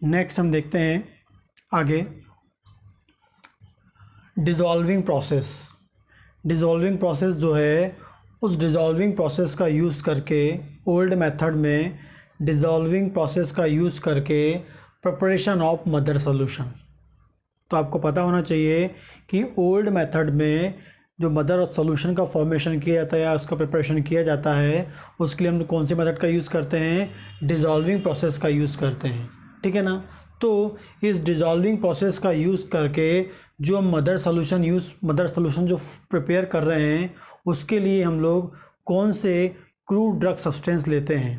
Next हम देखते हैं आगे डिज़ोल्विंग प्रोसेस। डिज़ोल्विंग प्रोसेस जो है, उस डिज़ोल्विंग प्रोसेस का यूज़ करके ओल्ड मेथड में डिज़ोल्विंग प्रोसेस का यूज़ करके प्रिपरेशन ऑफ मदर सॉल्यूशन। तो आपको पता होना चाहिए कि ओल्ड मेथड में जो मदर सॉल्यूशन का फॉर्मेशन किया जाता है या उसका प्रिपरेशन किया जाता है, उसके लिए हम कौन से मेथड का यूज़ करते हैं? डिज़ोल्विंग प्रोसेस का यूज़ करते हैं, ठीक है ना। तो इस डिज़ोल्विंग प्रोसेस का यूज़ करके जो हम मदर सॉल्यूशन जो प्रिपेयर कर रहे हैं, उसके लिए हम लोग कौन से क्रूड ड्रग सब्सटेंस लेते हैं,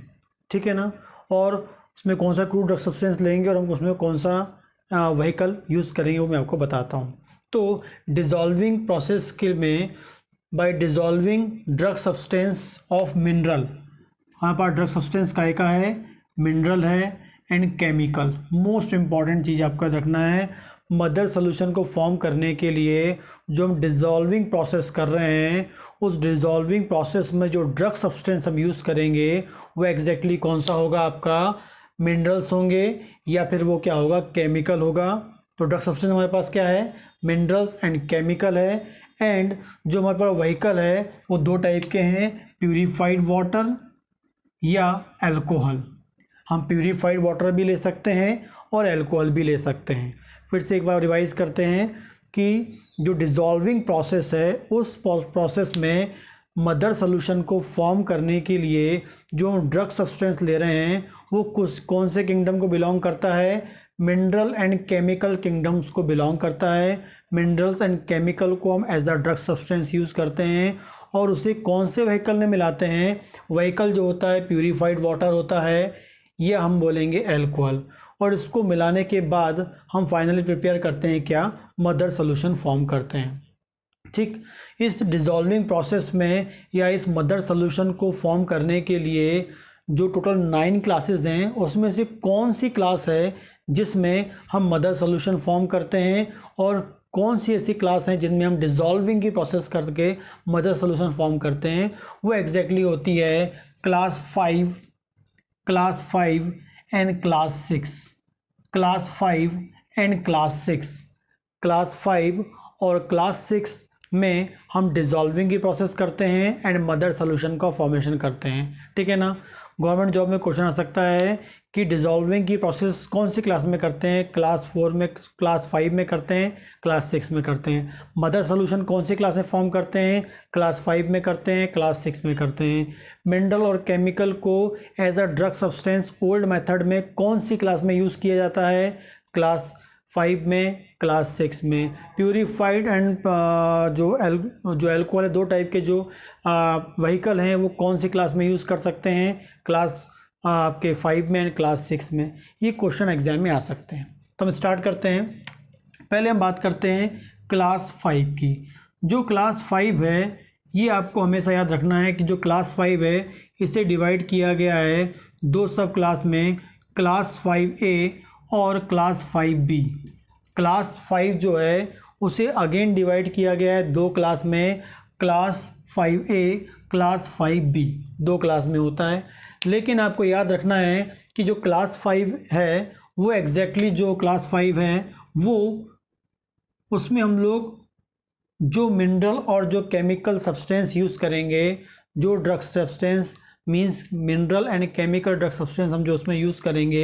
ठीक है ना। और उसमें कौन सा क्रूड ड्रग सब्सटेंस लेंगे और हम उसमें कौन सा व्हीकल यूज़ करेंगे वो मैं आपको बताता हूँ। तो डिज़ोल्विंग प्रोसेस के में by dissolving drug substance of mineral, हमारे पास ड्रग सब्सटेंस का है, मिनरल है एंड केमिकल। मोस्ट इम्पॉर्टेंट चीज़ आपको याद रखना है, मदर सॉल्यूशन को फॉर्म करने के लिए जो हम डिज़ोल्विंग प्रोसेस कर रहे हैं, उस डिज़ोल्विंग प्रोसेस में जो ड्रग सब्सटेंस हम यूज़ करेंगे वो एग्जैक्टली कौन सा होगा? आपका मिनरल्स होंगे या फिर वो क्या होगा? केमिकल होगा। तो ड्रग सब्सटेंस हमारे पास क्या है? मिनरल्स एंड केमिकल है। एंड जो हमारे पास व्हीकल है वो दो टाइप के हैं, प्यूरिफाइड वाटर या अल्कोहल। हम प्यूरिफाइड वाटर भी ले सकते हैं और अल्कोहल भी ले सकते हैं। फिर से एक बार रिवाइज करते हैं कि जो डिज़ोल्विंग प्रोसेस है, उस प्रोसेस में मदर सॉल्यूशन को फॉर्म करने के लिए जो ड्रग सब्सटेंस ले रहे हैं वो कौन से किंगडम को बिलोंग करता है? मिनरल एंड केमिकल किंगडम्स को बिलोंग करता है। मिनरल्स एंड केमिकल को हम as a drug substance use करते हैं और उसे कौन से व्हीकल में मिलाते हैं? व्हीकल जो होता है प्यूरिफाइड वाटर होता है, ये हम बोलेंगे अल्कोहल। और इसको मिलाने के बाद हम फाइनली प्रिपेयर करते हैं क्या? मदर सॉल्यूशन फॉर्म करते हैं, ठीक। इस डिज़ोल्विंग प्रोसेस में या इस मदर सॉल्यूशन को फॉर्म करने के लिए जो टोटल 9 क्लासेस हैं, उसमें से कौन सी क्लास है जिसमें हम मदर सॉल्यूशन फॉर्म करते हैं और कौन सी ऐसी क्लास हैं जिनमें हम डिज़ोल्विंग की प्रोसेस करके मदर सॉल्यूशन फॉर्म करते हैं? वो एग्जैक्टली होती है class 5 and class 6। Class 5 and class 6, class 5 और क्लास 6 में हम डिज़ोल्विंग की प्रोसेस करते हैं एंड मदर सॉल्यूशन का फॉर्मेशन करते हैं, ठीक है ना। गवर्नमेंट जॉब में क्वेश्चन आ सकता है कि डिज़ोल्विंग की प्रोसेस कौन सी क्लास में करते हैं? क्लास 4 में, क्लास 5 में करते हैं, क्लास 6 में करते हैं। मदर सॉल्यूशन कौन सी क्लास में फॉर्म करते हैं? क्लास 5 में करते हैं, क्लास 6 में करते हैं। मिनरल और केमिकल को as a drug substance old method में कौन सी क्लास में यूज़ किया जाता है? क्लास 5 में, क्लास 6 में। प्यूरिफाइड एंड जो अल्कोहल है, दो टाइप के जो व्हीकल हैं वो कौन सी क्लास में यूज़ कर सकते हैं? क्लास आपके 5 में एंड क्लास 6 में। ये क्वेश्चन एग्जाम में आ सकते हैं। तो हम स्टार्ट करते हैं। पहले हम बात करते हैं क्लास 5 की। जो क्लास 5 है, ये आपको हमेशा याद रखना है कि जो क्लास 5 है इसे डिवाइड किया गया है दो सब क्लास में, क्लास 5A और क्लास 5B। क्लास 5 जो है उसे अगेन डिवाइड किया गया है दो क्लास में, क्लास 5A, क्लास 5B, दो क्लास में होता है। लेकिन आपको याद रखना है कि जो क्लास 5 है वो एग्जैक्टली जो क्लास 5 है वो उसमें हम लोग जो मिनरल और जो केमिकल सब्सटेंस यूज़ करेंगे, जो drug substance means mineral and chemical drug substance हम जो उसमें यूज़ करेंगे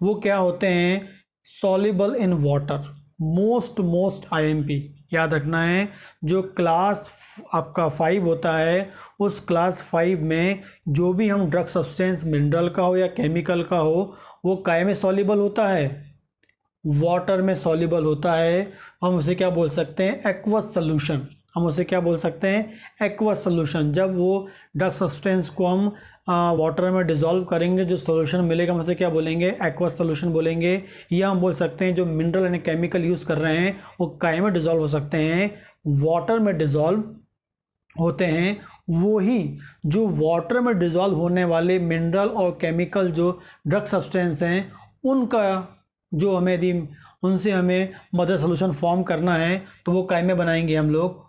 वो क्या होते हैं? Soluble in water. Most IMP याद रखना है, जो क्लास आपका 5 होता है उस क्लास 5 में जो भी हम ड्रग सब्सटेंस मिनरल का हो या केमिकल का हो वो काय में सॉल्युबल होता है? वाटर में सॉल्युबल होता है। हम उसे क्या बोल सकते हैं? Aqueous solution. हम उसे क्या बोल सकते हैं? Aqueous solution. जब वो ड्रग सब्सटेंस को हम वाटर में डिज़ोल्व करेंगे, जो सॉल्यूशन मिलेगा हम उसे क्या बोलेंगे? एक्वस सॉल्यूशन बोलेंगे। या हम बोल सकते हैं जो मिनरल एंड केमिकल यूज़ कर रहे हैं वो काय में डिज़ोल्व हो सकते हैं? वाटर में डिज़ोल्व होते हैं। वही जो वाटर में डिज़ोल्व होने वाले मिनरल और केमिकल जो ड्रग सब्सटेंस हैं उनका जो हमें यदि उनसे हमें मदर सॉल्यूशन फॉर्म करना है तो वो काय में बनाएंगे हम लोग?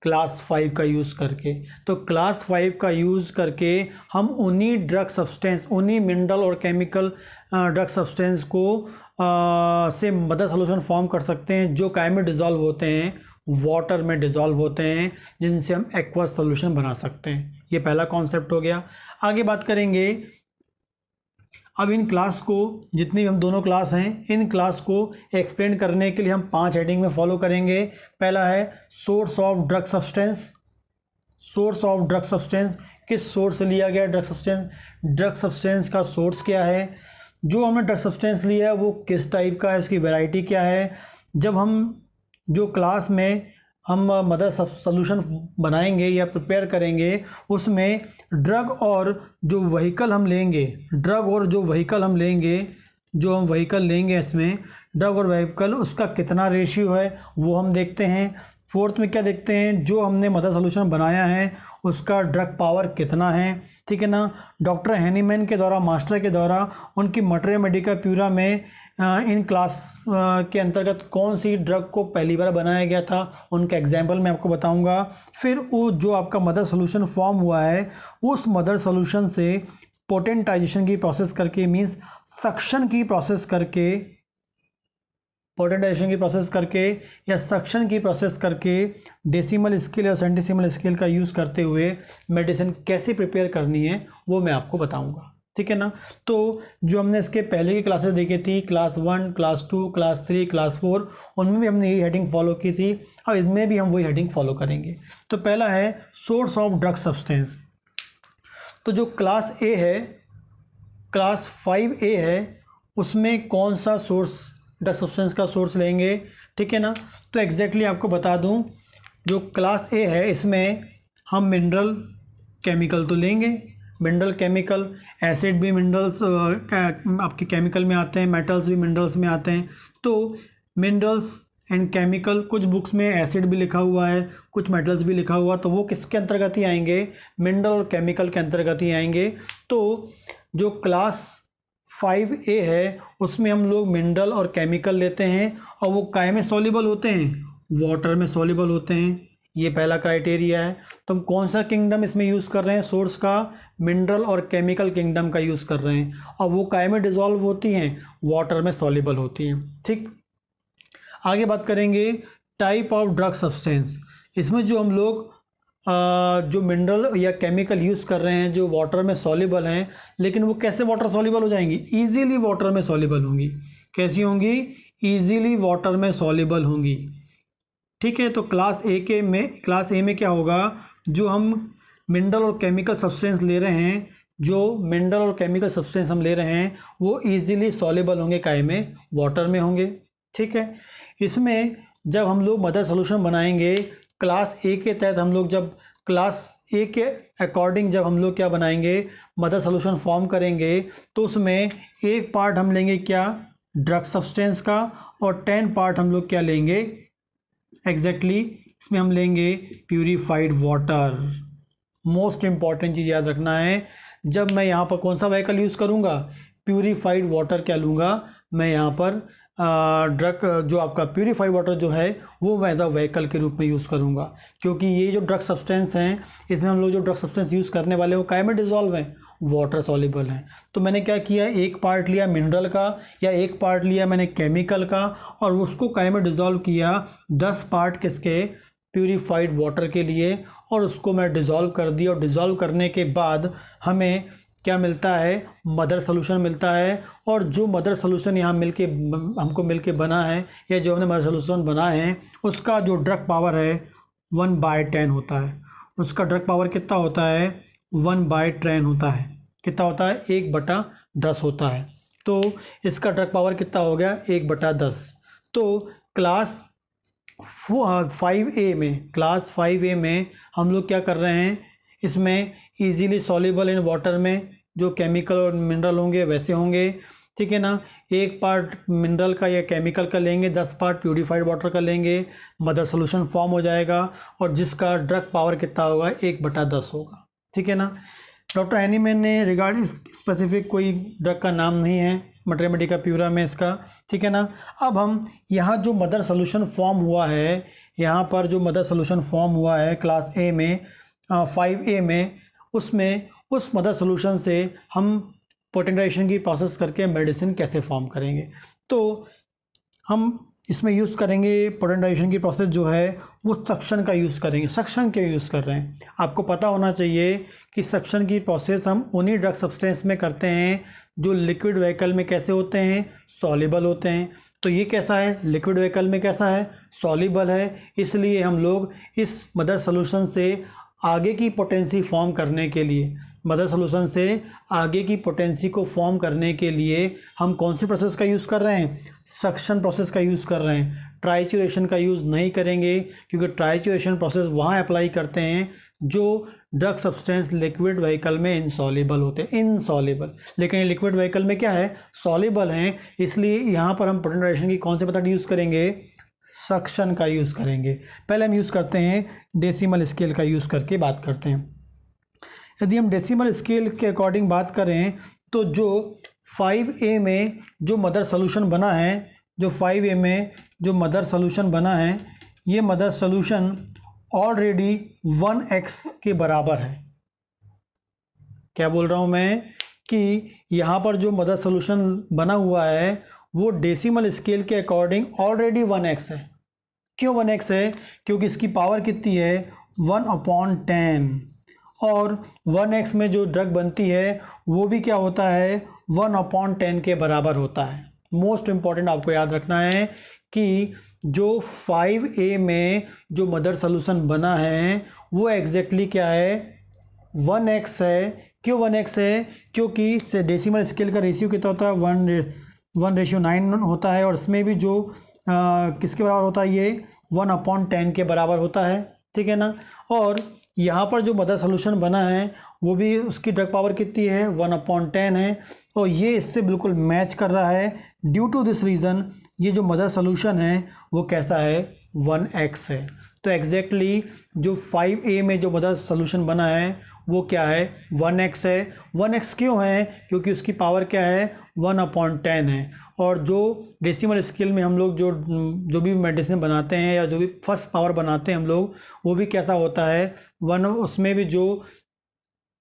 क्लास 5 का यूज़ करके। तो क्लास 5 का यूज़ करके हम उन्हीं ड्रग सब्सटेंस, उन्हीं मिनरल और केमिकल ड्रग सब्सटेंस को से मदर सोल्यूशन फॉर्म कर सकते हैं जो काय में डिज़ोल्व होते हैं, वाटर में डिज़ोल्व होते हैं, जिनसे हम एक्वस सोल्यूशन बना सकते हैं। ये पहला कॉन्सेप्ट हो गया। आगे बात करेंगे, अब इन क्लास को, जितनी हम दोनों क्लास हैं, इन क्लास को एक्सप्लेन करने के लिए हम 5 हेडिंग में फॉलो करेंगे। पहला है source of drug substance. Source of drug substance, किस सोर्स से लिया गया ड्रग सब्सटेंस, ड्रग सब्सटेंस का सोर्स क्या है, जो हमने ड्रग सब्सटेंस लिया है वो किस टाइप का है, इसकी वैरायटी क्या है। जब हम जो क्लास में हम मदर सोल्यूशन बनाएंगे या प्रिपेयर करेंगे, उसमें ड्रग और जो व्हीकल हम लेंगे, ड्रग और जो व्हीकल हम लेंगे, जो हम व्हीकल लेंगे इसमें ड्रग और व्हीकल, उसका कितना रेशियो है वो हम देखते हैं। फोर्थ में क्या देखते हैं, जो हमने मदर सोल्यूशन बनाया है उसका ड्रग पावर कितना है, ठीक है ना। डॉक्टर हैनीमैन के द्वारा, मास्टर के द्वारा उनकी मटेरिया मेडिका प्यूरा में इन क्लास के अंतर्गत कौन सी ड्रग को पहली बार बनाया गया था, उनका एग्जाम्पल मैं आपको बताऊंगा। फिर वो जो आपका मदर सोल्यूशन फॉर्म हुआ है, उस मदर सोल्यूशन से पोटेंटाइजेशन की प्रोसेस करके, मीन्स सक्शन की प्रोसेस करके, पोटेंटाइजेशन की प्रोसेस करके या सक्शन की प्रोसेस करके, डेसिमल स्केल और सेंटीसिमल स्केल का यूज़ करते हुए मेडिसिन कैसे प्रिपेयर करनी है वो मैं आपको बताऊंगा, ठीक है ना। तो जो हमने इसके पहले की क्लासेस देखी थी, क्लास 1, क्लास 2, क्लास 3, क्लास 4, उनमें भी हमने यही हेडिंग फॉलो की थी। अब इसमें भी हम वही हेडिंग फॉलो करेंगे। तो पहला है सोर्स ऑफ ड्रग सब्सटेंस। तो जो क्लास ए है, क्लास 5A है, उसमें कौन सा सोर्स ड्रग सब्सटेंस का सोर्स लेंगे, ठीक है ना। तो एग्जैक्टली आपको बता दूं, जो क्लास ए है इसमें हम मिनरल केमिकल तो लेंगे, मिनरल केमिकल, एसिड भी मिनरल्स आपके केमिकल में आते हैं, मेटल्स भी मिनरल्स में आते हैं। तो मिनरल्स एंड केमिकल, कुछ बुक्स में एसिड भी लिखा हुआ है, कुछ मेटल्स भी लिखा हुआ, तो वो किसके अंतर्गत ही आएंगे, मिनरल और केमिकल के अंतर्गत ही आएंगे। तो जो क्लास 5A है उसमें हम लोग मिनरल और केमिकल लेते हैं और वो काय में सॉल्युबल होते हैं, वाटर में सॉल्युबल होते हैं। ये पहला क्राइटेरिया है। तो हम कौन सा किंगडम इसमें यूज़ कर रहे हैं, सोर्स का मिनरल और केमिकल किंगडम का यूज़ कर रहे हैं, और वो काय में डिसॉल्व होती हैं, वाटर में सॉल्युबल होती हैं, ठीक। आगे बात करेंगे टाइप ऑफ ड्रग सब्सटेंस। इसमें जो हम लोग जो मिनरल या केमिकल यूज़ कर रहे हैं जो वाटर में सॉल्युबल हैं, लेकिन वो कैसे वाटर सॉल्युबल हो जाएंगी, इजीली वाटर में सॉल्युबल होंगी। कैसी होंगी, इजीली वाटर में सॉल्युबल होंगी, ठीक है। तो क्लास ए में क्या होगा, जो हम मिनरल और केमिकल सब्सटेंस ले रहे हैं, जो मिनरल और केमिकल सब्सटेंस हम ले रहे हैं वो इजीली सॉल्युबल होंगे, काय में, वाटर में होंगे, ठीक है। इसमें जब हम लोग मदर सोल्यूशन बनाएंगे क्लास ए के तहत, हम लोग जब क्लास ए के अकॉर्डिंग जब हम लोग क्या बनाएंगे, मदर सोल्यूशन फॉर्म करेंगे, तो उसमें एक पार्ट हम लेंगे क्या, ड्रग सब्सटेंस का, और 10 पार्ट हम लोग क्या लेंगे, एग्जैक्टली इसमें हम लेंगे प्यूरिफाइड वाटर। मोस्ट इंपॉर्टेंट चीज़ याद रखना है, जब मैं यहाँ पर कौन सा व्हीकल यूज़ करूँगा, प्यूरिफाइड वाटर क्या लूँगा मैं यहाँ पर, ड्रग जो आपका प्यूरिफाइड वाटर जो है वो मैं एज अ व्हीकल के रूप में यूज़ करूँगा, क्योंकि ये जो ड्रग सब्सटेंस हैं, इसमें हम लोग जो ड्रग सब्सटेंस यूज़ करने वाले हैं वो काय में डिसॉल्व हैं, वाटर सॉल्युबल हैं। तो मैंने क्या किया, एक पार्ट लिया मिनरल का या एक पार्ट लिया मैंने केमिकल का, और उसको काय में डिसॉल्व किया 10 पार्ट किसके, प्यूरिफाइड वाटर के लिए, और उसको मैं डिसॉल्व कर दिया। और डिसॉल्व करने के बाद हमें क्या मिलता है, मदर सोल्यूशन मिलता है। और जो मदर सोल्यूशन यहाँ हमको मिलके बना है, या जो हमने मदर सोल्यूशन बना है, उसका जो ड्रग पावर है 1/10 होता है। उसका ड्रग पावर कितना होता है, 1/10 होता है। कितना होता है, 1/10 होता है। तो इसका ड्रग पावर कितना हो गया, 1/10। तो क्लास 5A में हम लोग क्या कर रहे हैं, इसमें इजीली सॉल्युबल इन वाटर में जो केमिकल और मिनरल होंगे वैसे होंगे, ठीक है ना। एक पार्ट मिनरल का या केमिकल का लेंगे, 10 पार्ट प्यूरिफाइड वाटर का लेंगे, मदर सोल्यूशन फॉर्म हो जाएगा, और जिसका ड्रग पावर कितना होगा, 1/10 होगा, ठीक है ना। डॉक्टर हैनीमैन ने रिगार्डिंग स्पेसिफिक कोई ड्रग का नाम नहीं है मटेरिया मेडिका प्यूरा में इसका, ठीक है ना। अब हम यहाँ जो मदर सोल्यूशन फॉर्म हुआ है, यहाँ पर जो मदर सोल्यूशन फॉर्म हुआ है क्लास ए में, 5A में, उसमें उस मदर सोल्यूशन से हम पोटेंटाइजेशन की प्रोसेस करके मेडिसिन कैसे फॉर्म करेंगे। तो हम इसमें यूज़ करेंगे पोटेंटाइजेशन की प्रोसेस जो है वो सक्शन का यूज़ करेंगे। सक्शन क्यों यूज़ कर रहे हैं आपको पता होना चाहिए कि सक्शन की प्रोसेस हम उन्हीं ड्रग सब्सटेंस में करते हैं जो लिक्विड व्हीकल में कैसे होते हैं, सॉल्युबल होते हैं। तो ये कैसा है, लिक्विड व्हीकल में कैसा है, सॉल्युबल है। इसलिए हम लोग इस मदर सॉल्यूशन से आगे की पोटेंसी फॉर्म करने के लिए, मदर सॉल्यूशन से आगे की पोटेंसी को फॉर्म करने के लिए हम कौन सी प्रोसेस का यूज़ कर रहे हैं, सक्शन प्रोसेस का यूज़ कर रहे हैं। ट्राइचुरेशन का यूज़ नहीं करेंगे क्योंकि ट्राइचुरेशन प्रोसेस वहाँ अप्लाई करते हैं जो ड्रग सब्सटेंस लिक्विड व्हीकल में इनसॉल्युबल होते हैं, इनसॉल्युबल। लेकिन लिक्विड व्हीकल में क्या है, सॉल्युबल हैं। इसलिए यहाँ पर हम पोटेंटाइजेशन की कौन से मेथड यूज़ करेंगे, सक्शन का यूज़ करेंगे। पहले हम यूज़ करते हैं डेसिमल स्केल का यूज़ करके बात करते हैं। यदि हम डेसिमल स्केल के अकॉर्डिंग बात करें तो जो 5A में जो मदर सॉल्यूशन बना है, जो 5A में जो मदर सॉल्यूशन बना है, ये मदर सॉल्यूशन ऑलरेडी 1x के बराबर है। क्या बोल रहा हूँ मैं कि यहाँ पर जो मदर सॉल्यूशन बना हुआ है वो डेसिमल स्केल के अकॉर्डिंग ऑलरेडी 1x है। क्यों 1x है, क्योंकि इसकी पावर कितनी है, 1/10, और 1x में जो ड्रग बनती है वो भी क्या होता है, 1/10 के बराबर होता है। मोस्ट इम्पॉर्टेंट आपको याद रखना है कि जो 5A में जो मदर सॉल्यूशन बना है वो एग्जैक्टली क्या है, 1x है। क्यों 1x है, क्योंकि से डेसिमल स्केल का रेशियो कितना होता है, 1:9 होता है, और इसमें भी जो किसके बराबर होता है, ये 1/10 के बराबर होता है, ठीक है ना। और यहाँ पर जो मदर सॉल्यूशन बना है वो भी उसकी ड्रग पावर कितनी है, 1/10 है, और ये इससे बिल्कुल मैच कर रहा है। ड्यू टू दिस रीज़न ये जो मदर सॉल्यूशन है वो कैसा है, 1x है। तो एग्जैक्टली जो 5A में जो मदर सॉल्यूशन बना है वो क्या है, 1x है। 1x क्यों है, क्योंकि उसकी पावर क्या है, 1/10 है। और जो डेसिमल स्केल में हम लोग जो भी मेडिसिन बनाते हैं या जो भी फर्स्ट पावर बनाते हैं हम लोग, वो भी कैसा होता है, उसमें भी जो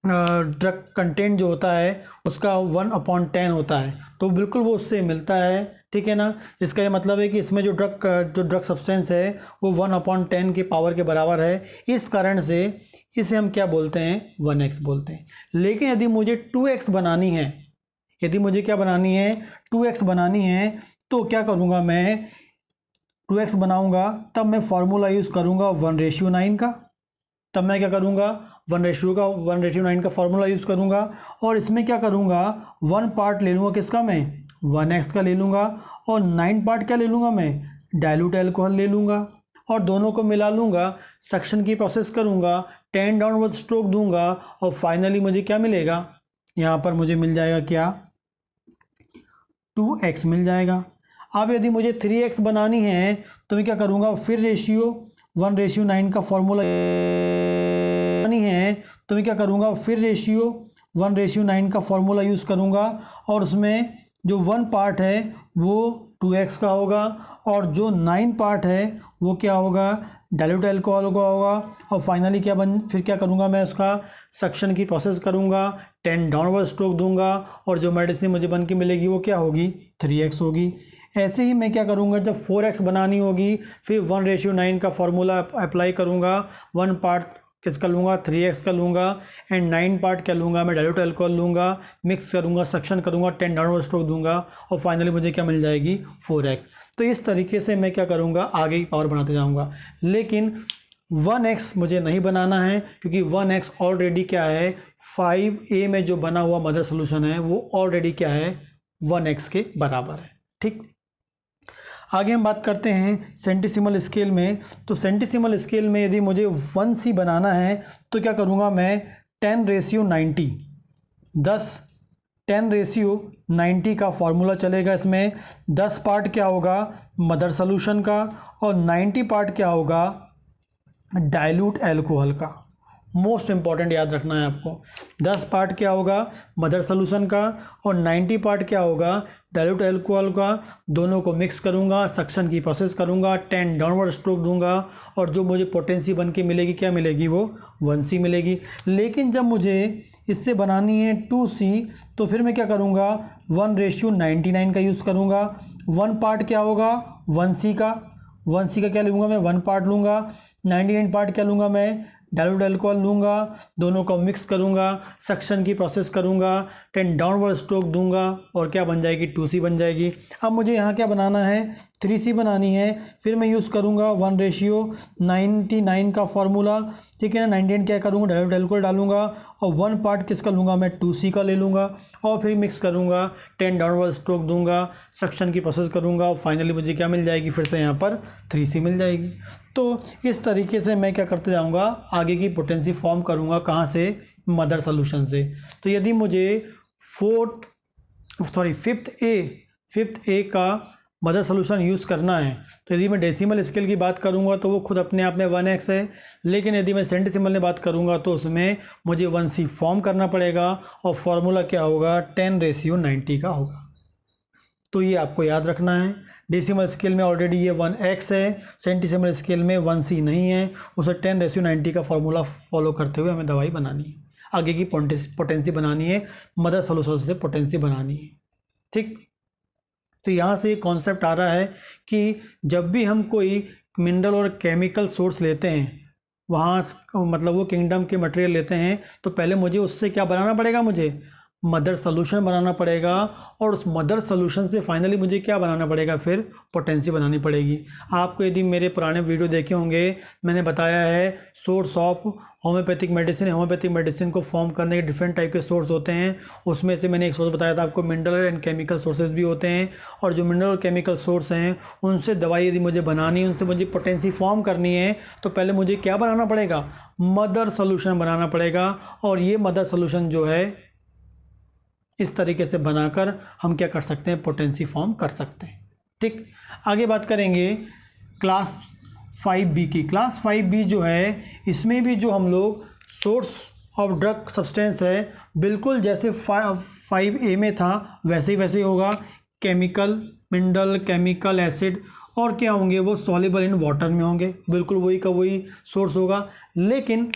ड्रग कंटेंट जो होता है उसका 1/10 होता है। तो बिल्कुल वो उससे मिलता है, ठीक है ना। इसका ये मतलब है कि इसमें जो ड्रग सब्सटेंस है वो 1/10 की पावर के बराबर है। इस कारण से इसे हम क्या बोलते हैं, 1x बोलते हैं। लेकिन यदि मुझे 2x बनानी है, यदि मुझे क्या बनानी है, 2x बनानी है, तो क्या करूँगा मैं, 2x बनाऊँगा तब मैं फॉर्मूला यूज़ करूँगा 1:9 का। तब मैं क्या करूँगा, 1:9 का फॉर्मूला यूज़ करूँगा, और इसमें क्या करूँगा, 1 पार्ट ले लूँगा किसका, मैं 1x का ले लूँगा, और 9 पार्ट क्या ले लूँगा, मैं डाइल्यूट अल्कोहल ले लूँगा, और दोनों को मिला लूँगा, सक्शन की प्रोसेस करूँगा, 10 डाउनवर्ड स्ट्रोक दूंगा, और फाइनली मुझे क्या मिलेगा, यहाँ पर मुझे मिल जाएगा क्या, 2x मिल जाएगा। अब यदि मुझे 3x बनानी है तो मैं क्या करूँगा, फिर रेशियो 1:9 का फॉर्मूला है, तो मैं क्या करूँगा, फिर रेशियो 1:9 का फॉर्मूला यूज़ करूँगा, और उसमें जो 1 पार्ट है वो 2x का होगा, और जो 9 पार्ट है वो क्या होगा, डाइल्यूट अल्कोहल का होगा, और फाइनली फिर क्या करूँगा, मैं उसका सक्शन की प्रोसेस करूँगा, 10 डाउनवर्ड स्ट्रोक दूंगा, और जो मेडिसिन मुझे बन के मिलेगी वो क्या होगी, 3x होगी। ऐसे ही मैं क्या करूँगा, जब 4x बनानी होगी फिर 1:9 का फॉर्मूला अप्लाई करूँगा, 1 पार्ट किसका लूँगा, 3x का लूँगा, एंड 9 पार्ट क्या लूँगा, मैं डाइल्यूट अल्कोहल लूँगा, मिक्स करूँगा, सक्शन करूँगा, 10 डाउनवर्ड स्ट्रोक दूंगा, और फाइनली मुझे क्या मिल जाएगी, 4x। तो इस तरीके से मैं क्या करूँगा, आगे की पावर बनाते जाऊँगा। लेकिन 1x मुझे नहीं बनाना है, क्योंकि 1x ऑलरेडी क्या है, 5A में जो बना हुआ मदर सोल्यूशन है वो ऑलरेडी क्या है, 1x के बराबर है, ठीक। आगे हम बात करते हैं सेंटीसिमल स्केल में। तो सेंटीसिमल स्केल में यदि मुझे 1c बनाना है तो क्या करूँगा, मैं 10:90, 10:90 का फॉर्मूला चलेगा। इसमें 10 पार्ट क्या होगा, मदर सोल्यूशन का, और 90 पार्ट क्या होगा, डाइल्यूट अल्कोहल का। मोस्ट इंपॉर्टेंट याद रखना है आपको, 10 पार्ट क्या होगा, मदर सोल्यूशन का, और 90 पार्ट क्या होगा, डाइल्यूट अल्कोहल का। दोनों को मिक्स करूंगा, सक्शन की प्रोसेस करूंगा, 10 डाउनवर्ड स्ट्रोक दूंगा, और जो मुझे पोटेंसी बन के मिलेगी क्या मिलेगी, वो 1c मिलेगी। लेकिन जब मुझे इससे बनानी है 2c, तो फिर मैं क्या करूंगा, 1:99 का यूज़ करूंगा। वन पार्ट क्या होगा, 1c का, 1c का क्या लूँगा मैं, वन पार्ट लूँगा। 99 पार्ट क्या लूँगा मैं, डाइल्यूट अल्कोहल लूँगा, दोनों को मिक्स करूँगा, सक्शन की प्रोसेस करूँगा, 10 डाउनवर्ड स्ट्रोक दूंगा और क्या बन जाएगी, 2c बन जाएगी। अब मुझे यहाँ क्या बनाना है, 3c बनानी है। फिर मैं यूज़ करूँगा 1:99 का फॉर्मूला, ठीक है ना। 99 क्या करूँगा, डाइल्यूट अल्कोहल डालूंगा और वन पार्ट किसका लूँगा मैं, 2c का ले लूँगा और फिर मिक्स करूँगा, 10 डाउनवर्ड स्ट्रोक दूंगा, सक्शन की प्रोसेस करूँगा और फाइनली मुझे क्या मिल जाएगी, फिर से यहाँ पर 3c मिल जाएगी। तो इस तरीके से मैं क्या करते जाऊँगा, आगे की पोटेंसी फॉर्म करूँगा, कहाँ से, मदर सोल्यूशन से। तो यदि मुझे फिफ्थ ए का मदर सोल्यूशन यूज़ करना है, तो यदि मैं डेसिमल स्केल की बात करूंगा तो वो खुद अपने आप में 1x है, लेकिन यदि मैं सेंटीसिमल में बात करूंगा तो उसमें मुझे 1c फॉर्म करना पड़ेगा और फॉर्मूला क्या होगा, 10:90 का होगा। तो ये आपको याद रखना है। डेसिमल स्केल में ऑलरेडी ये 1x है, सेंटीसिमल स्केल में 1c नहीं है, उसे 10:90 का फॉर्मूला फॉलो करते हुए हमें दवाई बनानी है, आगे की पोटेंसी बनानी है, मदर सोल्यूशन से पोटेंसी बनानी है, ठीक। तो यहाँ से एक कॉन्सेप्ट आ रहा है कि जब भी हम कोई मिनरल और केमिकल सोर्स लेते हैं, वहाँ मतलब वो किंगडम के मटेरियल लेते हैं, तो पहले मुझे उससे क्या बनाना पड़ेगा, मुझे मदर सोल्यूशन बनाना पड़ेगा और उस मदर सोल्यूशन से फाइनली मुझे क्या बनाना पड़ेगा, फिर पोटेंसी बनानी पड़ेगी। आपको यदि मेरे पुराने वीडियो देखे होंगे, मैंने बताया है सोर्स ऑफ होम्योपैथिक मेडिसिन को फॉर्म करने के डिफरेंट टाइप के सोर्स होते हैं। उसमें से मैंने एक सोर्स बताया था आपको, मिनरल एंड केमिकल सोर्सेज भी होते हैं, और जो मिनरल और केमिकल सोर्स हैं उनसे दवाई यदि मुझे बनानी है, उनसे मुझे पोटेंसी फॉर्म करनी है, तो पहले मुझे क्या बनाना पड़ेगा, मदर सोल्यूशन बनाना पड़ेगा। और ये मदर सोल्यूशन जो है इस तरीके से बनाकर हम क्या कर सकते हैं, पोटेंसी फॉर्म कर सकते हैं, ठीक। आगे बात करेंगे क्लास 5B की। क्लास 5B जो है, इसमें भी जो हम लोग सोर्स ऑफ ड्रग सब्सटेंस है, बिल्कुल जैसे 5A में था वैसे ही होगा। केमिकल, मिनरल, केमिकल, एसिड और क्या होंगे, वो सॉल्युबल इन वाटर में होंगे, बिल्कुल वही का वही सोर्स होगा। लेकिन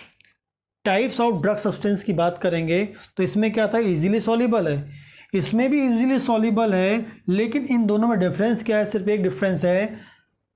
टाइप्स ऑफ ड्रग सब्सटेंस की बात करेंगे तो इसमें क्या था, इजीली सॉल्युबल है, इसमें भी इजीली सॉल्युबल है, लेकिन इन दोनों में डिफरेंस क्या है, सिर्फ एक डिफरेंस है,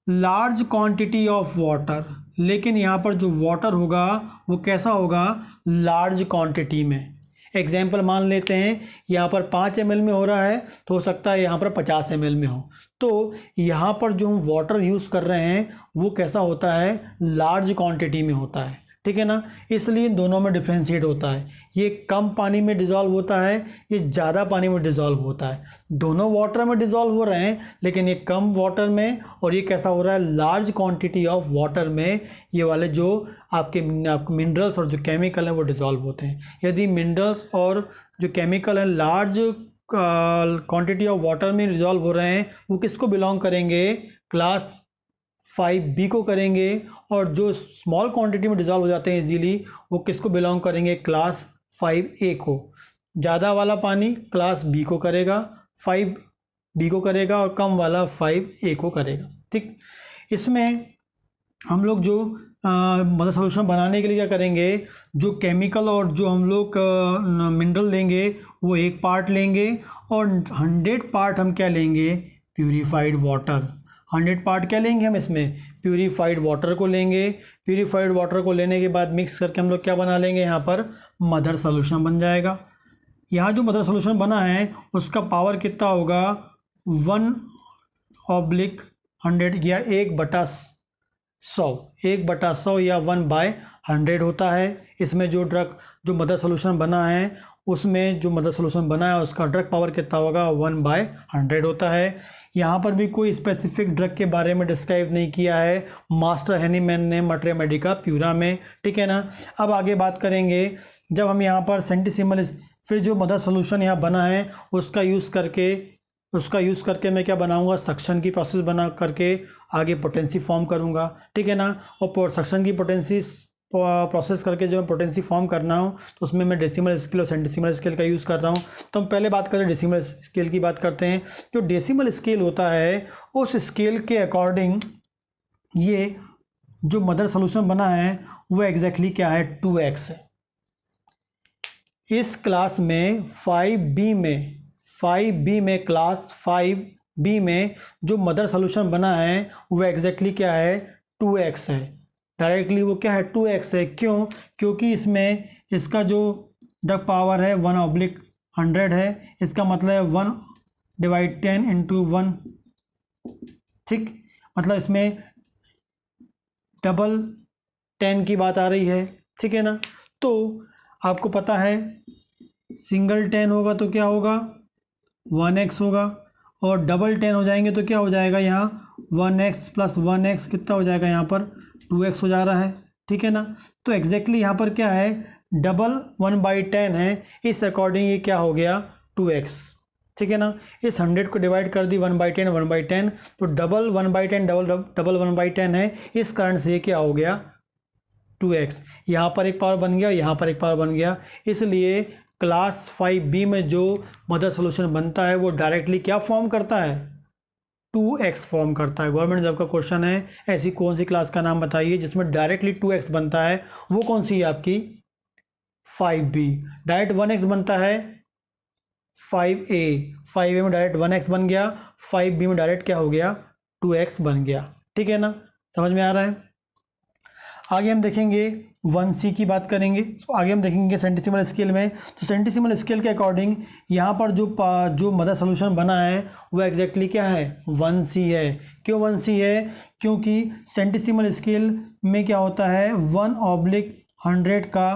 लार्ज क्वांटिटी ऑफ वाटर। लेकिन यहाँ पर जो वाटर होगा वो कैसा होगा, लार्ज क्वांटिटी में। एग्जाम्पल मान लेते हैं, यहाँ पर 5 ml में हो रहा है, तो हो सकता है यहाँ पर 50 ml में हो। तो यहाँ पर जो हम वाटर यूज़ कर रहे हैं वो कैसा होता है, लार्ज क्वांटिटी में होता है, ठीक है ना। इसलिए दोनों में डिफ्रेंशिएट होता है, ये कम पानी में डिज़ोल्व होता है, ये ज़्यादा पानी में डिज़ोल्व होता है। दोनों वाटर में डिज़ोल्व हो रहे हैं, लेकिन ये कम वाटर में, और ये कैसा हो रहा है, लार्ज क्वांटिटी ऑफ वाटर में ये वाले जो आपके मिनरल्स और जो केमिकल हैं वो डिज़ोल्व होते हैं। यदि मिनरल्स और जो केमिकल हैं लार्ज क्वांटिटी ऑफ वाटर में डिज़ोल्व हो रहे हैं, वो किसको बिलोंग करेंगे, क्लास 5B को करेंगे। और जो स्मॉल क्वांटिटी में डिज़ोल्व हो जाते हैं इजीली, वो किसको बिलोंग करेंगे, क्लास 5A को। ज़्यादा वाला पानी क्लास B को करेगा, 5B को करेगा, और कम वाला 5A को करेगा, ठीक। इसमें हम लोग जो मदर सोल्यूशन बनाने के लिए क्या करेंगे, जो केमिकल और जो हम लोग मिनरल लेंगे वो 1 पार्ट लेंगे, और 100 पार्ट हम क्या लेंगे, प्यूरिफाइड वाटर। 100 पार्ट क्या लेंगे हम इसमें, प्यूरिफाइड वाटर को लेंगे। प्यूरिफाइड वाटर को लेने के बाद मिक्स करके हम लोग क्या बना लेंगे, यहाँ पर मदर सोल्यूशन बन जाएगा। यहाँ जो मदर सोल्यूशन बना है उसका पावर कितना होगा, 1/100 या 1/100 या 1/100 होता है। इसमें जो मदर सोल्यूशन बना है, उसमें जो मदर सोल्यूशन बना है उसका ड्रग पावर कितना होगा, 1/100 होता है। यहाँ पर भी कोई स्पेसिफिक ड्रग के बारे में डिस्क्राइब नहीं किया है मास्टर हैनीमैन ने मटेरिया मेडिका प्यूरा में, ठीक है ना। अब आगे बात करेंगे, जब हम यहाँ पर सेंटीसिमल, फिर जो मदर सोल्यूशन यहाँ बना है उसका यूज़ करके मैं क्या बनाऊंगा, सक्शन की प्रोसेस बना करके आगे पोटेंसी फॉर्म करूंगा, ठीक है ना। और सक्शन की पोटेंसी प्रोसेस करके जो मैं पोटेंसी फॉर्म करना हो, तो उसमें मैं डेसिमल स्केल और सेंटीसिमल स्केल का यूज़ कर रहा हूँ। तो हम पहले बात करें डेसिमल स्केल की बात करते हैं। जो डेसिमल स्केल होता है, उस स्केल के अकॉर्डिंग ये जो मदर सोल्यूशन बना है वो एग्जैक्टली क्या है, 2x है। इस क्लास में 5B में क्लास 5 बी में जो मदर सोल्यूशन बना है वो एग्जैक्टली क्या है, 2x है। डायरेक्टली वो क्या है, 2x है। क्यों? क्योंकि इसमें इसका जो पावर है 1/100 है, इसका मतलब है 1/10 इंटू 1, ठीक। मतलब इसमें डबल 10 की बात आ रही है, ठीक है ना। तो आपको पता है सिंगल 10 होगा तो क्या होगा, 1x होगा, और डबल 10 हो जाएंगे तो क्या हो जाएगा, यहाँ 1x प्लस 1x कितना हो जाएगा, यहाँ पर 2x हो जा रहा है, ठीक है ना। तो एग्जैक्टली यहाँ पर क्या है, डबल 1/10 है, इस अकॉर्डिंग ये क्या हो गया, 2x, ठीक है ना। इस 100 को डिवाइड कर दी 1/10 1/10, तो डबल 1/10 डबल 1/10 है, इस कारण से ये क्या हो गया, 2x। यहाँ पर एक पावर बन गया, यहाँ पर एक पावर बन गया, इसलिए क्लास 5B में जो मदर सोल्यूशन बनता है वो डायरेक्टली क्या फॉर्म करता है, 2x फॉर्म करता है। गवर्नमेंट जॉब का क्वेश्चन है, ऐसी कौन सी क्लास का नाम बताइए जिसमें डायरेक्टली 2x बनता है, वो कौन सी है आपकी 5B। डायरेक्ट 1x बनता है 5A, 5A में डायरेक्ट 1x बन गया, 5B में डायरेक्ट क्या हो गया, 2x बन गया, ठीक है ना, समझ में आ रहा है। आगे हम देखेंगे 1C की बात करेंगे। तो आगे हम देखेंगे सेंटिसिमल स्केल में, तो सेंटिसिमल स्केल के अकॉर्डिंग यहाँ पर जो मदर सोल्यूशन बना है वो एग्जैक्टली क्या है, 1C है। क्यों 1C है, क्योंकि सेंटिसिमल स्केल में क्या होता है, 1/100 का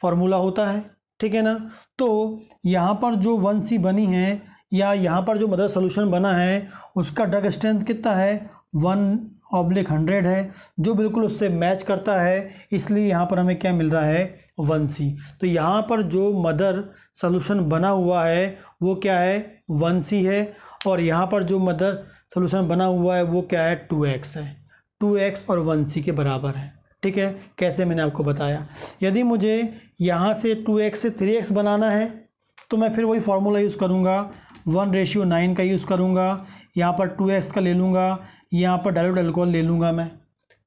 फॉर्मूला होता है, ठीक है ना। तो यहाँ पर जो 1C बनी है, या यहाँ पर जो मदर सोल्यूशन बना है उसका ड्रग स्ट्रेंथ कितना है, 1/100 है, जो बिल्कुल उससे मैच करता है, इसलिए यहाँ पर हमें क्या मिल रहा है, 1C। तो यहाँ पर जो मदर सोल्यूशन बना हुआ है वो क्या है, 1C है, और यहाँ पर जो मदर सोल्यूशन बना हुआ है वो क्या है, 2x है। 2x और 1C के बराबर है, ठीक है। कैसे, मैंने आपको बताया। यदि मुझे यहाँ से 2x से 3x बनाना है तो मैं फिर वही फार्मूला यूज़ करूँगा, 1:9 का यूज़ करूँगा, यहाँ पर 2x का ले लूँगा, यहाँ पर डाइल्यूट अल्कोहल ले लूँगा, मैं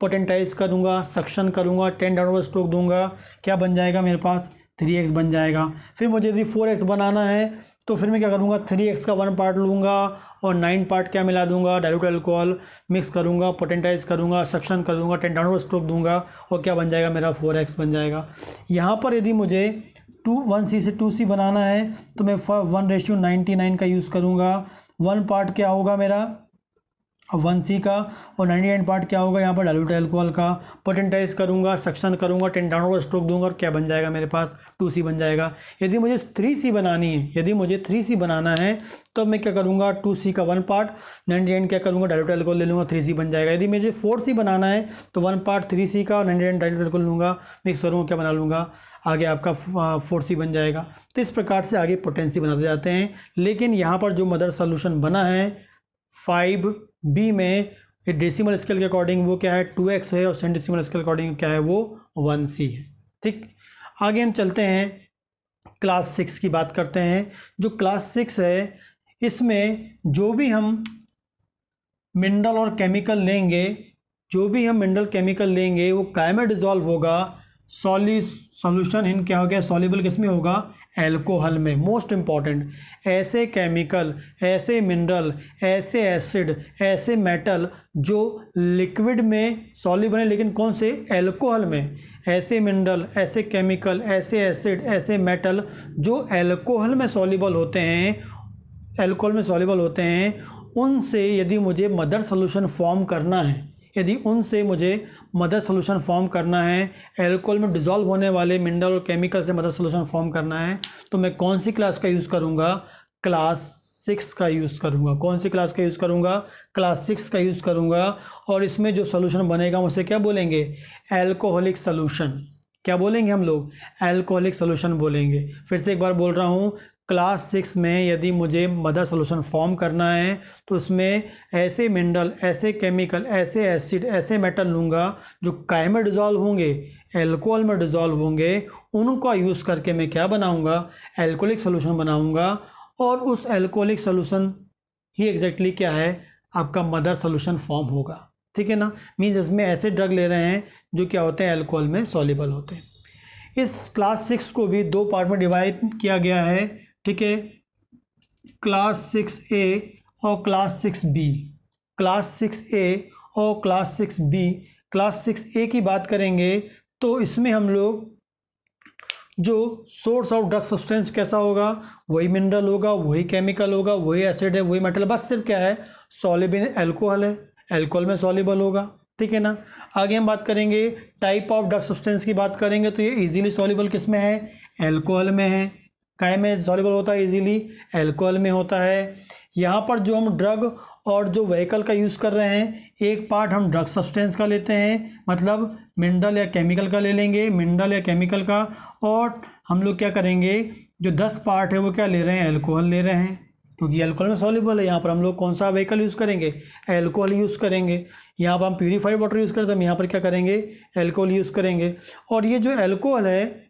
पोटेंटाइज करूँगा, सक्शन करूँगा, 10 डाउनवर्ड स्ट्रोक दूंगा, क्या बन जाएगा मेरे पास, 3x बन जाएगा। फिर मुझे यदि 4x बनाना है तो फिर मैं क्या करूँगा, 3x का 1 पार्ट लूँगा और 9 पार्ट क्या मिला दूंगा, डाइल्यूट अल्कोहल मिक्स करूँगा, पोटेंटाइज करूँगा, सक्शन करूँगा, 10 डाउनवर्ड स्ट्रोक दूंगा, और क्या बन जाएगा मेरा, 4x बन जाएगा। यहाँ पर यदि मुझे 1C से 2C बनाना है तो मैं 1:99 का यूज़ करूँगा। 1 पार्ट क्या होगा मेरा, 1C का, और 99 पार्ट क्या होगा, यहाँ पर डाइल्यूट अल्कोहल का, पोटेंटाइज करूँगा, सक्शन करूँगा, 10 डाउनवर्ड स्ट्रोक दूंगा, और क्या बन जाएगा मेरे पास, 2C बन जाएगा। यदि मुझे 3C बनानी है, यदि मुझे 3C बनाना है तो मैं क्या करूँगा, 2C का 1 पार्ट, 99 क्या करूँगा, डाइल्यूट अल्कोहल ले लूँगा, 3C बन जाएगा। यदि मुझे 4C बनाना है तो 1 पार्ट 3C का और 99 डाइल्यूट अल्कोहल लूँगा, मिक्स करूँगा, क्या बना लूँगा, आगे आपका 4C बन जाएगा। तो इस प्रकार से आगे पोटेंसी बनाते जाते हैं। लेकिन यहाँ पर जो मदर सोल्यूशन बना है 5B में, डेसिमल स्केल के अकॉर्डिंग वो क्या है, 2x है, और सेंटिसिमल स्केल के अकॉर्डिंग क्या है, वो 1C है, ठीक। आगे हम चलते हैं क्लास 6 की बात करते हैं। जो क्लास 6 है इसमें जो भी हम मिनरल और केमिकल लेंगे, जो भी हम मिनरल केमिकल लेंगे वो काय में डिजॉल्व होगा, सॉल्यूशन इन क्या हो गया, सॉल्युबल किस में होगा, एल्कोहल में। मोस्ट इंपॉर्टेंट, ऐसे केमिकल, ऐसे मिनरल, ऐसे एसिड, ऐसे मेटल जो लिक्विड में सॉल्युबल है लेकिन कौन से, एल्कोहल में। ऐसे मिनरल, ऐसे केमिकल, ऐसे एसिड, ऐसे मेटल जो एल्कोहल में सॉल्युबल होते हैं, एल्कोहल में सॉल्युबल होते हैं, उनसे यदि मुझे मदर सोल्यूशन फॉर्म करना है, यदि उनसे मुझे मदर सोल्यूशन फॉर्म करना है, एल्कोहल में डिजॉल्व होने वाले मिनरल और केमिकल से मदर सोल्यूशन फॉर्म करना है, तो मैं कौन सी क्लास का यूज़ करूँगा, क्लास 6 का यूज़ करूँगा। कौन सी क्लास का यूज़ करूँगा, क्लास 6 का यूज़ करूँगा। और इसमें जो सोल्यूशन बनेगा उसे क्या बोलेंगे, एल्कोहलिक सोल्यूशन। क्या बोलेंगे हम लोग, एल्कोहलिक सोल्यूशन बोलेंगे। फिर से एक बार बोल रहा हूँ, क्लास 6 में यदि मुझे मदर सोल्यूशन फॉर्म करना है तो उसमें ऐसे मिनरल, ऐसे केमिकल, ऐसे एसिड, ऐसे मेटल लूँगा जो काय में डिजॉल्व होंगे, एल्कोहल में डिजॉल्व होंगे, उनका यूज़ करके मैं क्या बनाऊँगा, एल्कोहलिक सोल्यूशन बनाऊँगा। और उस एल्कोहलिक सोल्यूशन ही एग्जैक्टली क्या है, आपका मदर सोल्यूशन फॉर्म होगा, ठीक है ना। मीन्स इसमें ऐसे ड्रग ले रहे हैं जो क्या होते हैं, एल्कोहल में सॉल्युबल होते हैं। इस क्लास 6 को भी 2 पार्ट में डिवाइड किया गया है, ठीक है। क्लास 6A और क्लास 6B, क्लास 6A और क्लास 6B। क्लास 6A की बात करेंगे तो इसमें हम लोग जो सोर्स ऑफ ड्रग सब्सटेंस कैसा होगा, वही मिनरल होगा, वही केमिकल होगा, वही एसिड है, वही मेटल, बस सिर्फ क्या है, सॉल्युबल एल्कोहल है, एल्कोहल में सॉल्युबल होगा, ठीक है ना। आगे हम बात करेंगे टाइप ऑफ ड्रग सब्सटेंस की बात करेंगे तो ये इजीली सॉल्युबल किस में है, एल्कोहल में है। काय में सॉल्युबल होता है इजीली, एल्कोहल में होता है। यहाँ पर जो हम ड्रग और जो व्हीकल का यूज़ कर रहे हैं, एक पार्ट हम ड्रग सब्सटेंस का लेते हैं, मतलब मिनरल या केमिकल का ले लेंगे, मिनरल या केमिकल का, और हम लोग क्या करेंगे, जो 10 पार्ट है वो क्या ले रहे हैं, एल्कोहल ले रहे हैं, क्योंकि एल्कोहल में सॉल्युबल है। यहाँ पर हम लोग कौन सा व्हीकल यूज़ करेंगे, एल्कोहल यूज़ करेंगे। यहाँ पर हम प्यूरीफाइड वाटर यूज़ करते हैं, हम यहाँ पर क्या करेंगे, एल्कोहल यूज़ करेंगे। और ये जो एल्कोहल है,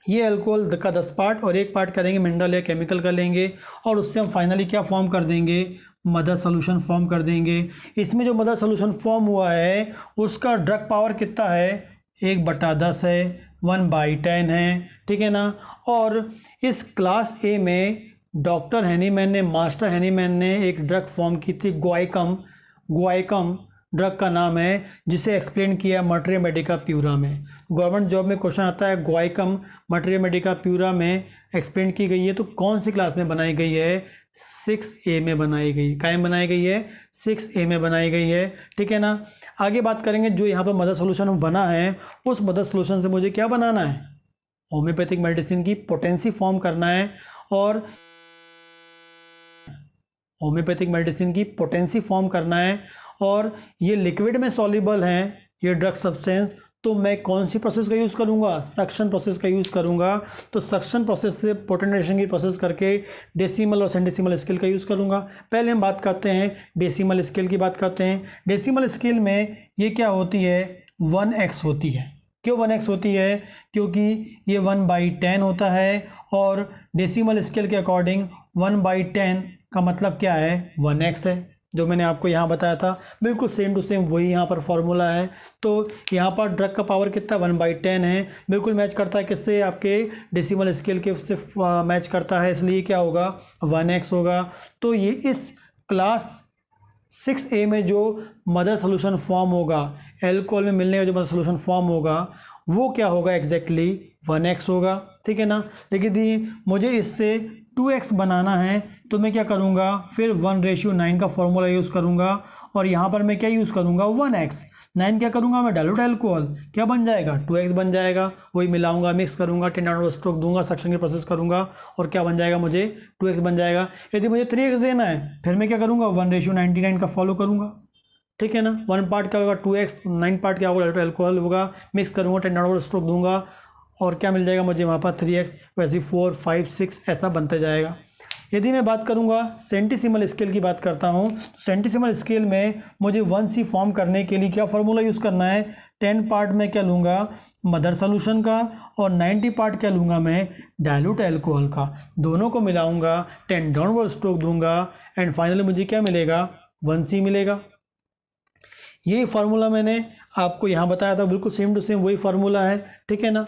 ये एल्कोहल का 10 पार्ट और एक पार्ट करेंगे मिनरल या केमिकल का लेंगे, और उससे हम फाइनली क्या फॉर्म कर देंगे, मदर सोल्यूशन फॉर्म कर देंगे। इसमें जो मदर सोल्यूशन फॉर्म हुआ है उसका ड्रग पावर कितना है, 1/10 है, 1/10 है, ठीक है ना। और इस क्लास ए में डॉक्टर हैनीमैन ने, मास्टर हैनीमैन ने एक ड्रग फॉर्म की थी, ग्वाइकम। ग्वाइकम ड्रग का नाम है, जिसे एक्सप्लेन किया मटेरिया मेडिका प्यूरा में। गवर्नमेंट जॉब में क्वेश्चन आता है, ग्वाइकम मटेरिया मेडिका प्यूरा में एक्सप्लेन की गई है, तो कौन सी क्लास में बनाई गई है, 6A में बनाई गई। क्या में बनाई गई है, 6A में बनाई गई है, ठीक है ना। आगे बात करेंगे, जो यहाँ पर मदर सोल्यूशन बना है, उस मदर सोल्यूशन से मुझे क्या बनाना है, होम्योपैथिक मेडिसिन की पोटेंसी फॉर्म करना है। और होम्योपैथिक मेडिसिन की पोटेंसी फॉर्म करना है, और ये लिक्विड में सॉल्युबल है ये ड्रग सब्सटेंस, तो मैं कौन सी प्रोसेस का यूज़ करूँगा, सक्शन प्रोसेस का यूज़ करूँगा। तो सक्शन प्रोसेस से पोटेंटेशन की प्रोसेस करके डेसिमल और सेंटेसिमल स्केल का यूज़ करूँगा। पहले हम बात करते हैं डेसिमल स्केल की बात करते हैं। डेसिमल स्केल में ये क्या होती है, 1x होती है। क्यों 1x होती है, क्योंकि ये 1/10 होता है, और डेसिमल स्केल के अकॉर्डिंग 1/10 का मतलब क्या है, 1x है, जो मैंने आपको यहाँ बताया था। बिल्कुल सेम टू सेम वही यहाँ पर फॉर्मूला है। तो यहाँ पर ड्रग का पावर कितना, 1/10 है, बिल्कुल मैच करता है किससे, आपके डेसिमल स्केल के उससे मैच करता है, इसलिए क्या होगा, 1x होगा। तो ये इस क्लास 6A में जो मदर सोल्यूशन फॉर्म होगा, एल्कोहल में मिलने का जो मदर सोल्यूशन फॉर्म होगा, वो क्या होगा, एग्जैक्टली 1x होगा, ठीक है ना। लेकिन मुझे इससे 2x बनाना है, तो मैं क्या करूँगा, फिर 1:9 का फॉर्मूला यूज़ करूँगा, और यहाँ पर मैं क्या यूज़ करूँगा, 1x। 9 क्या करूँगा मैं, डाइल्यूट अल्कोहल, क्या बन जाएगा, 2x बन जाएगा। वही मिलाऊंगा, मिक्स करूँगा, 10 डाउनवर्ड स्ट्रोक दूंगा, सक्शन की प्रोसेस करूँगा, और क्या बन जाएगा, मुझे 2x बन जाएगा। यदि मुझे 3x देना है, फिर मैं क्या करूँगा, 1:99 का फॉलो करूँगा, ठीक है ना। 1 पार्ट क्या होगा 2x, 9 पार्ट क्या होगा, डाइल्यूट अल्कोहल होगा, मिक्स करूँगा, 10 डाउनवर्ड स्ट्रोक दूंगा, और क्या मिल जाएगा मुझे वहाँ पर 3x, वैसे 4, 5, 6 ऐसा बनता जाएगा। यदि मैं बात करूंगा सेंटीसिमल स्केल की बात करता हूं, तो सेंटीसिमल स्केल में मुझे 1C फॉर्म करने के लिए क्या फॉर्मूला यूज़ करना है, 10 पार्ट में क्या लूँगा, मदर सोल्यूशन का, और 90 पार्ट क्या लूँगा मैं, डाइल्यूट अल्कोहल का। दोनों को मिलाऊंगा, 10 डाउनवर्ड स्ट्रोक दूंगा, एंड फाइनली मुझे क्या मिलेगा, 1C मिलेगा। ये फार्मूला मैंने आपको यहाँ बताया था, बिल्कुल सेम टू सेम वही फार्मूला है, ठीक है ना।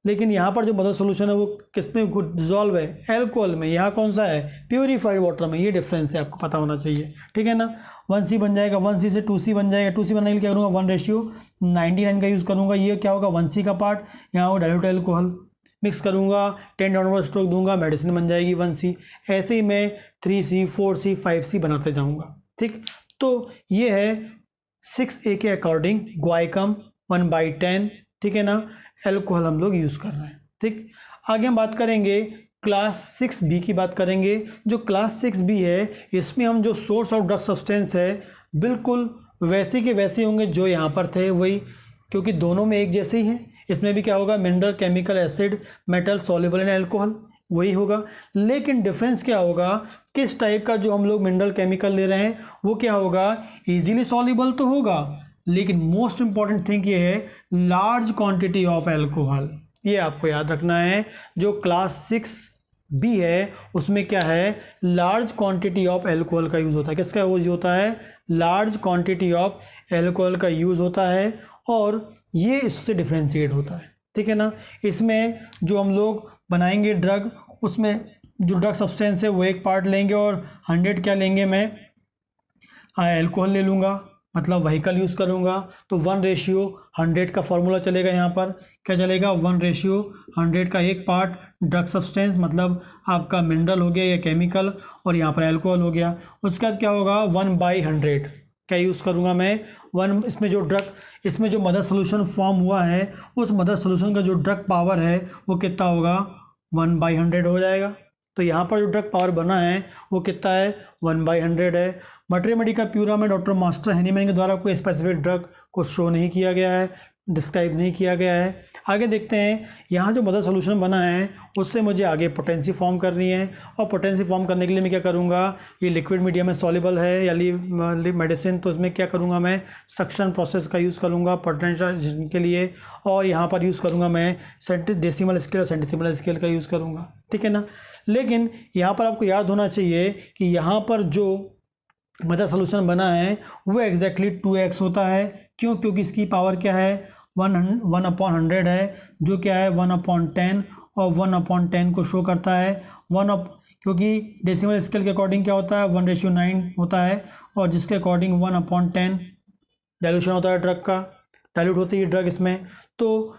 लेकिन यहाँ पर जो मदर सोल्यूशन है वो किस में डिजॉल्व है, एल्कोहल में। यहाँ कौन सा है, प्योरीफाइड वाटर में। ये डिफरेंस है, आपको पता होना चाहिए, ठीक है ना। 1C बन जाएगा, 1C से 2C बन जाएगा। 2C बनने के लिए क्या करूँगा, 1:99 का यूज़ करूँगा। ये क्या होगा, 1C का पार्ट, यहाँ होगा डाइल्यूट अल्कोहल, मिक्स करूँगा, 10 डाउनवर्ड स्ट्रोक दूंगा, मेडिसिन बन जाएगी 1C। ऐसे ही मैं 3C, 4C, 5C बनाते जाऊँगा, ठीक। तो ये है 6A के अकॉर्डिंग ग्वाइकम 1/10, ठीक है ना। एल्कोहल हम लोग यूज़ कर रहे हैं, ठीक। आगे हम बात करेंगे क्लास 6B की बात करेंगे। जो क्लास 6B है, इसमें हम जो सोर्स ऑफ ड्रग सब्सटेंस है, बिल्कुल वैसे के वैसे होंगे जो यहाँ पर थे वही, क्योंकि दोनों में एक जैसे ही हैं। इसमें भी क्या होगा, mineral, chemical, acid, metal, soluble in alcohol, वही होगा। लेकिन डिफरेंस क्या होगा, किस टाइप का जो हम लोग मिनरल केमिकल ले रहे हैं वो क्या होगा, इजीली सॉल्युबल तो होगा, लेकिन मोस्ट इंपॉर्टेंट थिंग ये है, लार्ज क्वांटिटी ऑफ अल्कोहल। ये आपको याद रखना है। जो क्लास 6B है उसमें क्या है, लार्ज क्वांटिटी ऑफ अल्कोहल का यूज़ होता है। किसका यूज़ होता है, लार्ज क्वांटिटी ऑफ अल्कोहल का यूज़ होता है, और ये इससे डिफ्रेंशिएट होता है, ठीक है ना। इसमें जो हम लोग बनाएंगे ड्रग, उसमें जो ड्रग सब्सटेंस है वो एक पार्ट लेंगे और 100 क्या लेंगे, मैं अल्कोहल ले लूँगा, मतलब व्हीकल यूज़ करूँगा। तो 1:100 का फॉर्मूला चलेगा यहाँ पर, क्या चलेगा 1:100 का एक पार्ट ड्रग सब्सटेंस मतलब आपका मिनरल हो गया या केमिकल, और यहाँ पर अल्कोहल हो गया। उसके बाद क्या होगा 1/100 क्या यूज़ करूँगा मैं, इसमें जो मदर सोल्यूशन फॉर्म हुआ है उस मदर सोल्यूशन का जो ड्रग पावर है वो कितना होगा 1/100 हो जाएगा। तो यहाँ पर जो ड्रग पावर बना है वो कितना है 1/100 है। मटेरिया मेडिका प्यूरा में डॉक्टर मास्टर हेनीमैन के द्वारा कोई स्पेसिफिक ड्रग को शो नहीं किया गया है, डिस्क्राइब नहीं किया गया है। आगे देखते हैं, यहाँ जो मदर सोल्यूशन बना है उससे मुझे आगे पोटेंसी फॉर्म करनी है, और पोटेंसी फॉर्म करने के लिए मैं क्या करूँगा, ये लिक्विड मीडियम में सॉल्युबल है या मेडिसिन, तो इसमें क्या करूँगा मैं सक्शन प्रोसेस का यूज़ करूँगा पोटेंशियल के लिए, और यहाँ पर यूज़ करूँगा मैं डेसिमल स्केल और सेंटीसिमल स्केल का यूज़ करूँगा, ठीक है ना। लेकिन यहाँ पर आपको याद होना चाहिए कि यहाँ पर जो मदर सोल्यूशन बना है वो एग्जैक्टली 2x होता है। क्यों? क्योंकि इसकी पावर क्या है 1/100 है, जो क्या है 1/10, और 1/10 को शो करता है क्योंकि डेसिमल स्केल के अकॉर्डिंग क्या होता है 1:9 होता है, और जिसके अकॉर्डिंग 1/10 डाइल्यूशन होता है ड्रग का, डाइल्यूट होती है ड्रग इसमें। तो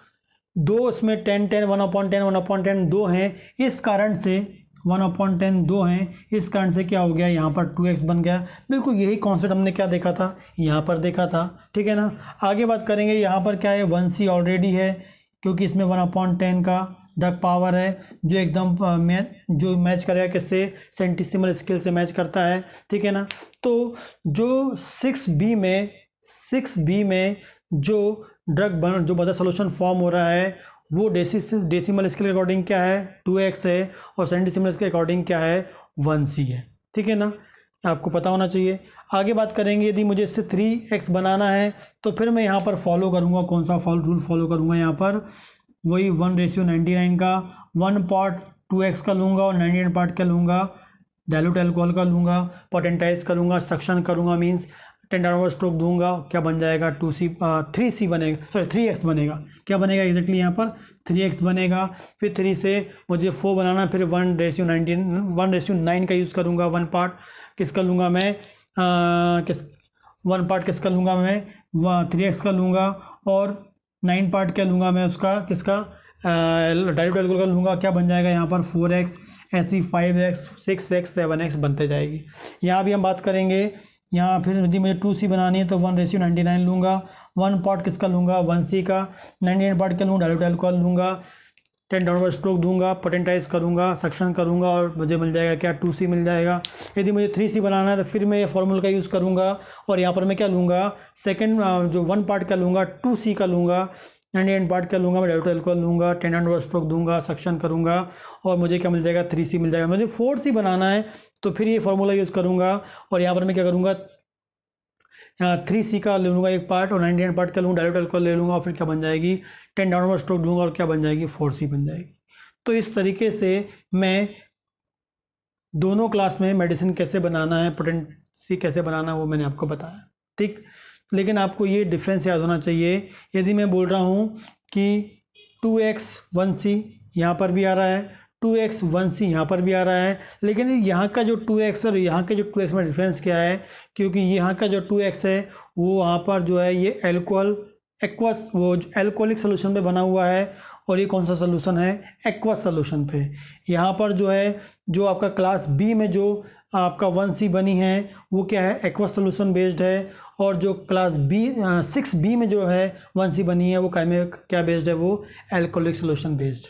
दो इसमें 10 1/10 1/10 दो हैं, इस कारण से 1/10 दो हैं, इस कारण से क्या हो गया यहाँ पर 2x बन गया। बिल्कुल यही कॉन्सेप्ट हमने क्या देखा था, यहाँ पर देखा था, ठीक है ना। आगे बात करेंगे, यहाँ पर क्या है 1c ऑलरेडी है, क्योंकि इसमें 1/10 का ड्रग पावर है, जो एकदम जो मैच करेगा किससे, सेंटीसिमल स्केल से मैच करता है, ठीक है ना। तो जो 6b में जो जो मदर सोल्यूशन फॉर्म हो रहा है वो डेसिमल स्केल के अकॉर्डिंग क्या है 2x है, और सेंटीसिमल के अकॉर्डिंग क्या है 1c है, ठीक है ना, आपको पता होना चाहिए। आगे बात करेंगे, यदि मुझे इससे 3x बनाना है तो फिर मैं यहाँ पर फॉलो करूँगा, कौन सा रूल फॉलो करूँगा, यहाँ पर वही 1:99 का 1 पार्ट 2x का लूँगा और 99 पार्ट क्या लूँगा डाइल्यूट अल्कोहल का लूँगा, पोटेंटाइज करूँगा, सक्शन करूँगा, मीन्स 10 डाउनवर्ड स्ट्रोक दूंगा, क्या बन जाएगा 3c बनेगा, सॉरी 3x बनेगा, क्या बनेगा एग्जैक्टली यहाँ पर 3x बनेगा। फिर 3 से मुझे 4 बनाना, फिर 1:9 का यूज़ करूँगा, 1 पार्ट किसका लूँगा मैं 1 पार्ट किसका लूँगा मैं 3x का लूँगा, और 9 पार्ट क्या लूँगा मैं उसका किसका डाइल्यूट अल्कोहल का लूँगा, क्या बन जाएगा यहाँ पर 4x, ऐसी 5x 6x 7x बनते जाएगी। यहाँ भी हम बात करेंगे, यहाँ फिर यदि मुझे 2c बनानी है तो 1:99 लूँगा, 1 पार्ट किसका लूँगा 1c का, 99 पार्ट क्या लूँगा डाइल्यूट अल्कोहल लूँगा, 10 डाउनवर्ड स्ट्रोक दूंगा, पोटेंटाइज करूँगा, सक्शन करूँगा, और मुझे मिल जाएगा क्या 2c मिल जाएगा। यदि मुझे 3c बनाना है तो फिर मैं ये फॉर्मूला का यूज़ करूँगा, और यहाँ पर मैं क्या लूँगा सेकेंड जो 1 पार्ट का लूँगा 2c का लूँगा, 99 पार्ट का लूँगा मैं डाइल्यूट अल्कोहल लूँगा, 10 डाउनवर्ड स्ट्रोक दूंगा, सक्शन करूँगा, और मुझे क्या मिल जाएगा 3c मिल जाएगा। मुझे 4c बनाना है तो फिर ये फॉर्मूला यूज़ करूँगा, और यहाँ पर मैं क्या करूँगा 3c का ले लूँगा एक पार्ट, और 99 पार्ट का लूँगा डाइल्यूट अल्कोहल ले लूँगा, और फिर क्या बन जाएगी 10 डाउनवर्ड स्ट्रोक दूंगा, और क्या बन जाएगी 4c बन जाएगी। तो इस तरीके से मैं दोनों क्लास में मेडिसिन कैसे बनाना है, पोटेंसी कैसे बनाना है वो मैंने आपको बताया, ठीक। लेकिन आपको ये डिफरेंस याद होना चाहिए, यदि मैं बोल रहा हूँ कि 2x 1c यहाँ पर भी आ रहा है, 2x 1c यहाँ पर भी आ रहा है, लेकिन यहाँ का जो 2x और यहाँ के जो 2x में डिफरेंस क्या है, क्योंकि यहाँ का जो 2x है वो वहाँ पर जो है ये एक्वस वो एल्कोहलिक सोल्यूशन पे बना हुआ है, और ये कौन सा सोल्यूशन है एक्वस सोल्यूशन पे। यहाँ पर जो है जो आपका क्लास बी में जो आपका 1c बनी है वो क्या है एक्वस सोल्यूशन बेस्ड है, और जो क्लास बी 6b में जो है 1c बनी है वो क्या बेस्ड है, वो एल्कोहलिक सोल्यूशन बेस्ड,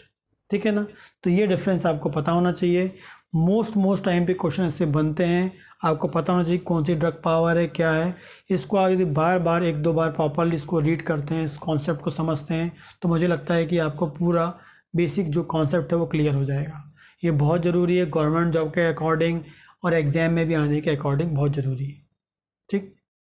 ठीक है ना। तो ये डिफरेंस आपको पता होना चाहिए। मोस्ट टाइम पे क्वेश्चन इससे बनते हैं, आपको पता होना चाहिए कौन सी ड्रग पावर है क्या है। इसको आप यदि बार बार 1-2 बार प्रॉपरली इसको रीड करते हैं, इस कॉन्सेप्ट को समझते हैं, तो मुझे लगता है कि आपको पूरा बेसिक जो कॉन्सेप्ट है वो क्लियर हो जाएगा। ये बहुत ज़रूरी है, गवर्नमेंट जॉब के अकॉर्डिंग और एग्ज़ाम में भी आने के अकॉर्डिंग बहुत ज़रूरी है, ठीक।